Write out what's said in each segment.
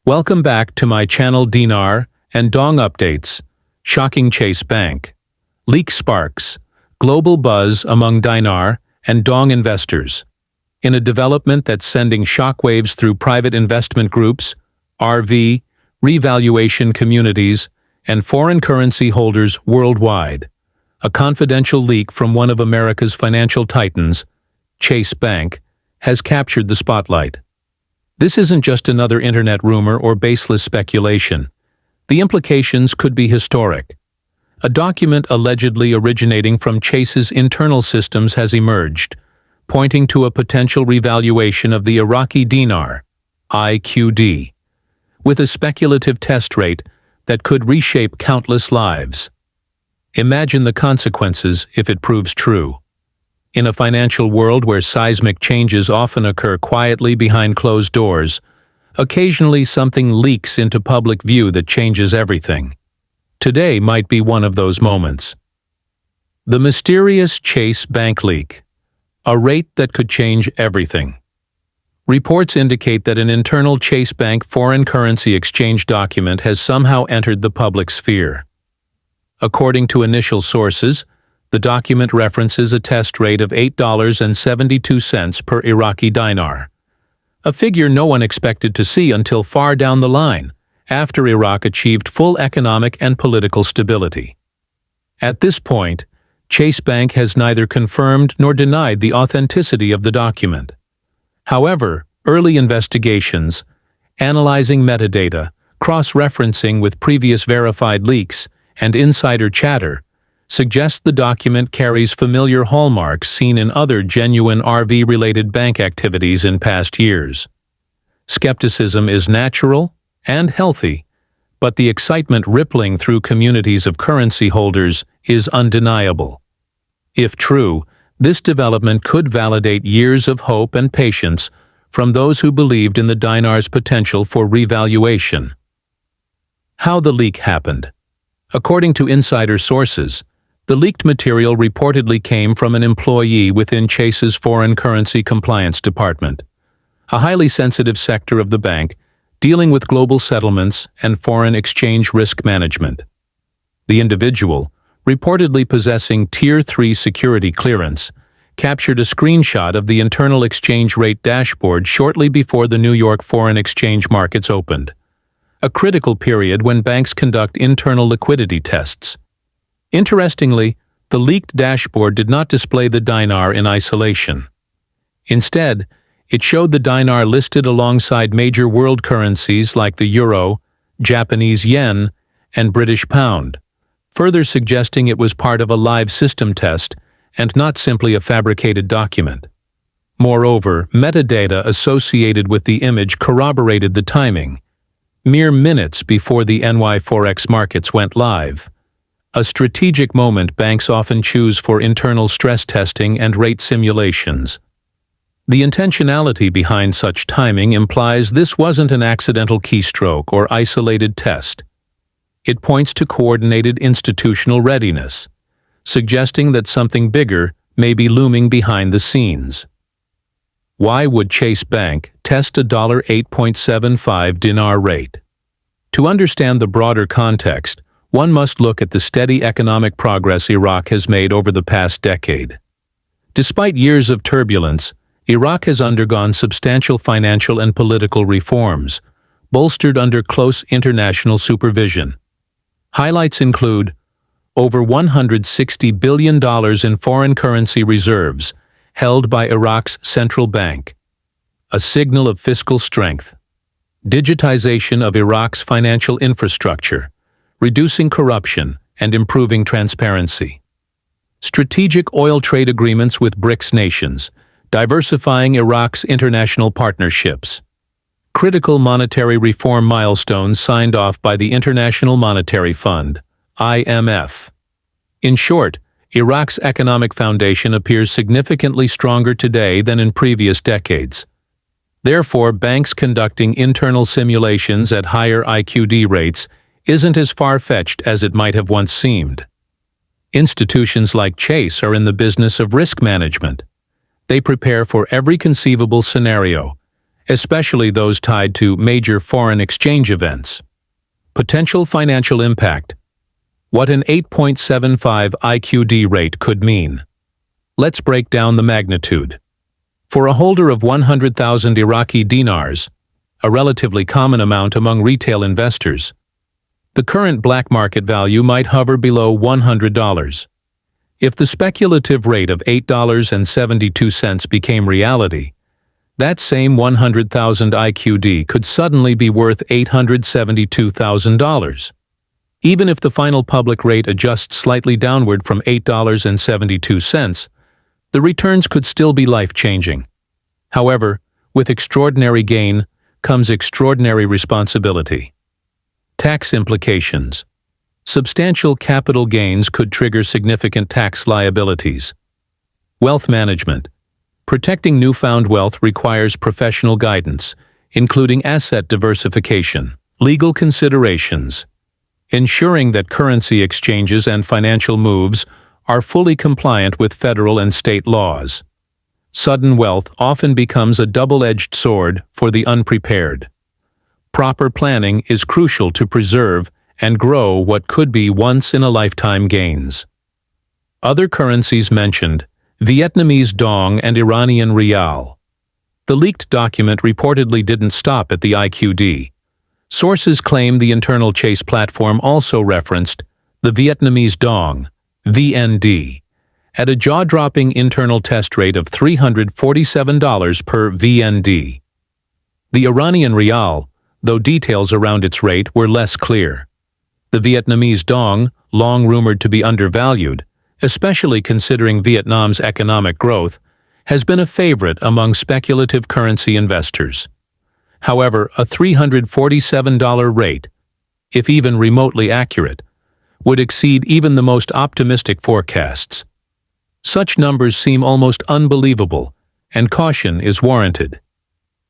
Welcome back to my channel Dinar and Dong Updates. Shocking Chase Bank. Leak sparks. Global buzz among Dinar and Dong investors. In a development that's sending shockwaves through private investment groups, RV, revaluation communities, and foreign currency holders worldwide, a confidential leak from one of America's financial titans, Chase Bank, has captured the spotlight. This isn't just another internet rumor or baseless speculation. The implications could be historic. A document allegedly originating from Chase's internal systems has emerged, pointing to a potential revaluation of the Iraqi Dinar, IQD, with a speculative test rate that could reshape countless lives. Imagine the consequences if it proves true. In a financial world where seismic changes often occur quietly behind closed doors, occasionally something leaks into public view that changes everything. Today might be one of those moments. The mysterious Chase Bank leak. A rate that could change everything. Reports indicate that an internal Chase Bank foreign currency exchange document has somehow entered the public sphere. According to initial sources, the document references a test rate of $8.72 per Iraqi dinar, a figure no one expected to see until far down the line, after Iraq achieved full economic and political stability. At this point, Chase Bank has neither confirmed nor denied the authenticity of the document. However, early investigations, analyzing metadata, cross-referencing with previous verified leaks, and insider chatter, suggest the document carries familiar hallmarks seen in other genuine RV-related bank activities in past years. Skepticism is natural and healthy, but the excitement rippling through communities of currency holders is undeniable. If true, this development could validate years of hope and patience from those who believed in the dinar's potential for revaluation. How the leak happened. According to insider sources, the leaked material reportedly came from an employee within Chase's foreign currency compliance department, a highly sensitive sector of the bank dealing with global settlements and foreign exchange risk management. The individual, reportedly possessing Tier 3 security clearance, captured a screenshot of the internal exchange rate dashboard shortly before the New York foreign exchange markets opened, a critical period when banks conduct internal liquidity tests. Interestingly, the leaked dashboard did not display the dinar in isolation. Instead, it showed the dinar listed alongside major world currencies like the euro, Japanese yen, and British pound, further suggesting it was part of a live system test and not simply a fabricated document. Moreover, metadata associated with the image corroborated the timing, mere minutes before the NY Forex markets went live. A strategic moment banks often choose for internal stress testing and rate simulations. The intentionality behind such timing implies this wasn't an accidental keystroke or isolated test. It points to coordinated institutional readiness, suggesting that something bigger may be looming behind the scenes. Why would Chase Bank test a $8.75 dinar rate? To understand the broader context, one must look at the steady economic progress Iraq has made over the past decade. Despite years of turbulence, Iraq has undergone substantial financial and political reforms, bolstered under close international supervision. Highlights include over $160 billion in foreign currency reserves held by Iraq's central bank, a signal of fiscal strength. Digitization of Iraq's financial infrastructure, reducing corruption and improving transparency. Strategic oil trade agreements with BRICS nations, diversifying Iraq's international partnerships. Critical monetary reform milestones signed off by the International Monetary Fund, IMF. In short, Iraq's economic foundation appears significantly stronger today than in previous decades. Therefore, banks conducting internal simulations at higher IQD rates isn't as far-fetched as it might have once seemed. Institutions like Chase are in the business of risk management. They prepare for every conceivable scenario, especially those tied to major foreign exchange events. Potential financial impact. What an 8.75 IQD rate could mean. Let's break down the magnitude. For a holder of 100,000 Iraqi dinars, a relatively common amount among retail investors, the current black market value might hover below $100. If the speculative rate of $8.72 became reality, that same 100,000 IQD could suddenly be worth $872,000. Even if the final public rate adjusts slightly downward from $8.72, the returns could still be life-changing. However, with extraordinary gain comes extraordinary responsibility. Tax implications. Substantial capital gains could trigger significant tax liabilities. Wealth management. Protecting newfound wealth requires professional guidance, including asset diversification, legal considerations, ensuring that currency exchanges and financial moves are fully compliant with federal and state laws. Sudden wealth often becomes a double-edged sword for the unprepared. Proper planning is crucial to preserve and grow what could be once-in-a-lifetime gains. Other currencies mentioned: Vietnamese Dong and Iranian Rial. The leaked document reportedly didn't stop at the IQD. Sources claim the internal Chase platform also referenced the Vietnamese Dong, VND, at a jaw-dropping internal test rate of $347 per VND. The Iranian Rial, though details around its rate were less clear. The Vietnamese Dong, long rumored to be undervalued, especially considering Vietnam's economic growth, has been a favorite among speculative currency investors. However, a $347 rate, if even remotely accurate, would exceed even the most optimistic forecasts. Such numbers seem almost unbelievable, and caution is warranted.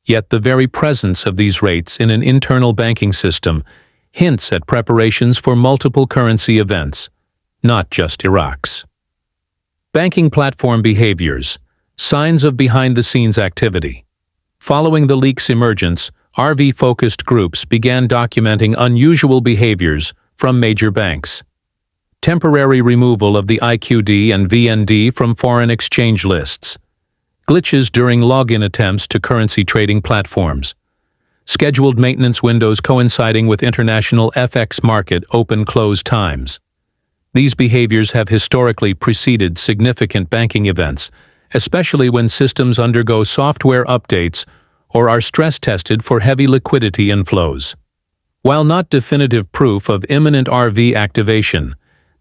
Yet the very presence of these rates in an internal banking system hints at preparations for multiple currency events, not just Iraq's. Banking platform behaviors, signs of behind-the-scenes activity. Following the leak's emergence, RV-focused groups began documenting unusual behaviors from major banks. Temporary removal of the IQD and VND from foreign exchange lists. Glitches during login attempts to currency trading platforms. Scheduled maintenance windows coinciding with international FX market open-close times. These behaviors have historically preceded significant banking events, especially when systems undergo software updates or are stress-tested for heavy liquidity inflows. While not definitive proof of imminent RV activation,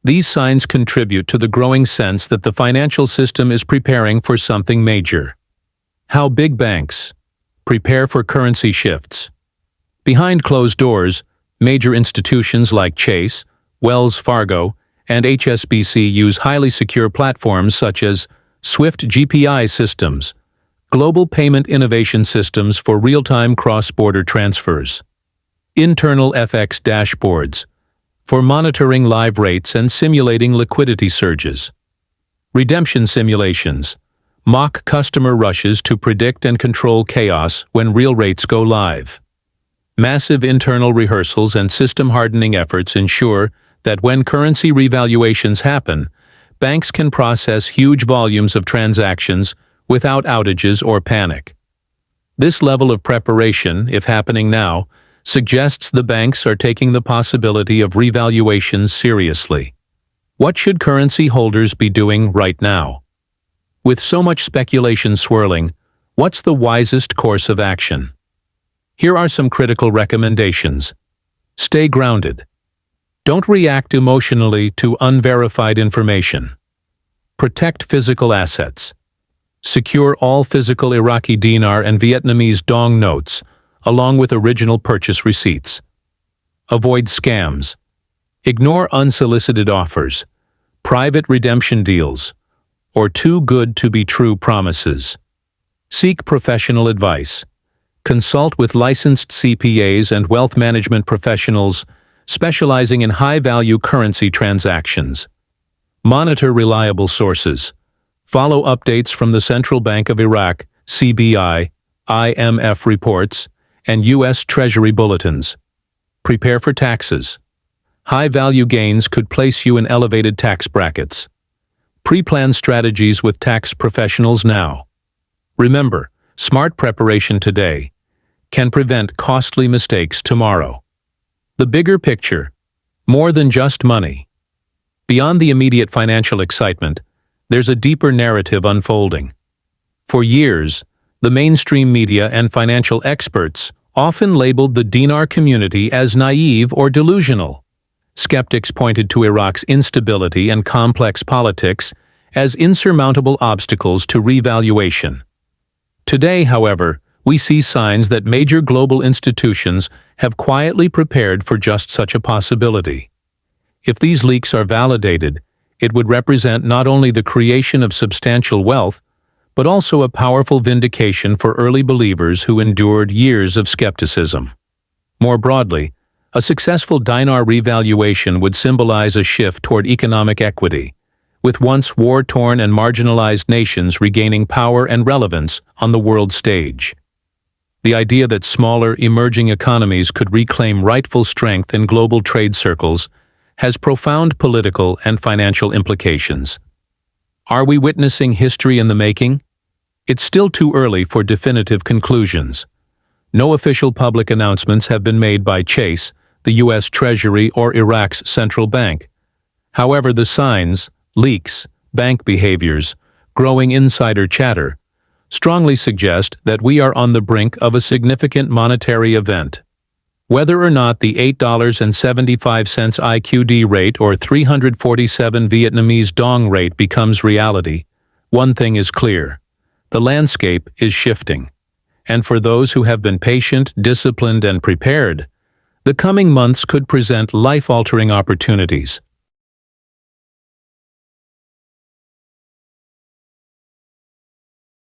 these signs contribute to the growing sense that the financial system is preparing for something major. How big banks prepare for currency shifts. Behind closed doors, major institutions like Chase, Wells Fargo, and HSBC use highly secure platforms such as SWIFT GPI systems, global payment innovation systems for real-time cross-border transfers, internal FX dashboards for monitoring live rates and simulating liquidity surges, redemption simulations, mock customer rushes to predict and control chaos when real rates go live. Massive internal rehearsals and system hardening efforts ensure that when currency revaluations happen, banks can process huge volumes of transactions without outages or panic. This level of preparation, if happening now, suggests the banks are taking the possibility of revaluations seriously. What should currency holders be doing right now? With so much speculation swirling, what's the wisest course of action? Here are some critical recommendations. Stay grounded. Don't react emotionally to unverified information. Protect physical assets. Secure all physical Iraqi Dinar and Vietnamese Dong notes, along with original purchase receipts. Avoid scams. Ignore unsolicited offers, private redemption deals, or too good to be true promises. Seek professional advice. Consult with licensed CPAs and wealth management professionals specializing in high-value currency transactions. Monitor reliable sources. Follow updates from the Central Bank of Iraq, CBI, IMF reports, and U.S. Treasury bulletins. Prepare for taxes. High-value gains could place you in elevated tax brackets. Pre-plan strategies with tax professionals now. Remember, smart preparation today can prevent costly mistakes tomorrow. The bigger picture, more than just money. Beyond the immediate financial excitement, there's a deeper narrative unfolding. For years, the mainstream media and financial experts often labeled the dinar community as naive or delusional. Skeptics pointed to Iraq's instability and complex politics as insurmountable obstacles to revaluation. Today, however, we see signs that major global institutions have quietly prepared for just such a possibility. If these leaks are validated, it would represent not only the creation of substantial wealth, but also a powerful vindication for early believers who endured years of skepticism. More broadly, a successful dinar revaluation would symbolize a shift toward economic equity, with once war-torn and marginalized nations regaining power and relevance on the world stage. The idea that smaller, emerging economies could reclaim rightful strength in global trade circles has profound political and financial implications. Are we witnessing history in the making? It's still too early for definitive conclusions. No official public announcements have been made by Chase, the U.S. Treasury, or Iraq's central bank. However, the signs, leaks, bank behaviors, growing insider chatter, strongly suggest that we are on the brink of a significant monetary event. Whether or not the $8.75 IQD rate or 347 Vietnamese Dong rate becomes reality, one thing is clear: the landscape is shifting. And for those who have been patient, disciplined, and prepared, the coming months could present life-altering opportunities.